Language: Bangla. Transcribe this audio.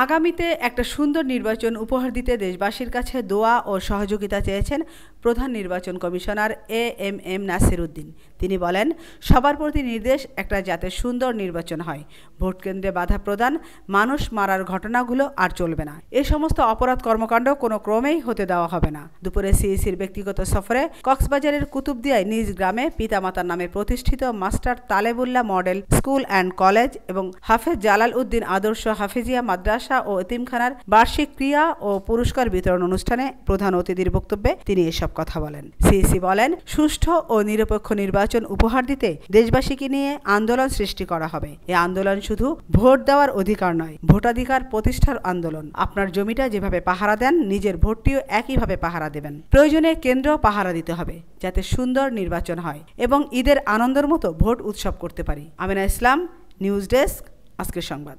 আগামীতে একটা সুন্দর নির্বাচন উপহার দিতে দেশবাসীর কাছে দোয়া ও সহযোগিতা চেয়েছেন প্রধান নির্বাচন কমিশনার এএমএম নাসির উদ্দিন। তিনি বলেন, সবার প্রতি নির্দেশ একটা যাতে সুন্দর নির্বাচন হয়, ভোটকেন্দ্রে বাধা প্রদান, মানুষ মারার ঘটনাগুলো আর চলবে না। এ সমস্ত অপরাধ কর্মকাণ্ড কোনো ক্রমেই হতে দেওয়া হবে না। দুপুরে সিইসির ব্যক্তিগত সফরে কক্সবাজারের কুতুবদিয়ায় নিজ গ্রামে পিতামাতার নামে প্রতিষ্ঠিত master Talebullah model school and college এবং হাফেজ জালাল উদ্দিন আদর্শ হাফেজিয়া মাদ্রাসা ও এতিমখানার বার্ষিক ক্রিয়া ও পুরস্কার বিতরণ অনুষ্ঠানে প্রধান অতিথির বক্তব্যে তিনি এসব কথা বলেন। সিইসি বলেন, সুষ্ঠু ও নিরপেক্ষ নির্বাচন উপহার দিতে দেশবাসীকে নিয়ে আন্দোলন সৃষ্টি করা হবে। এই আন্দোলন শুধু ভোট দেওয়ার অধিকার নয়, ভোটাধিকার প্রতিষ্ঠার আন্দোলন। আপনার জমিটা যেভাবে পাহারা দেন, নিজের ভোটটিও একইভাবে পাহারা দেবেন। প্রয়োজনে কেন্দ্র পাহারা দিতে হবে, যাতে সুন্দর নির্বাচন হয় এবং ঈদের আনন্দের মতো ভোট উৎসব করতে পারি। আমিনা ইসলাম, নিউজ ডেস্ক, আজকের সংবাদ।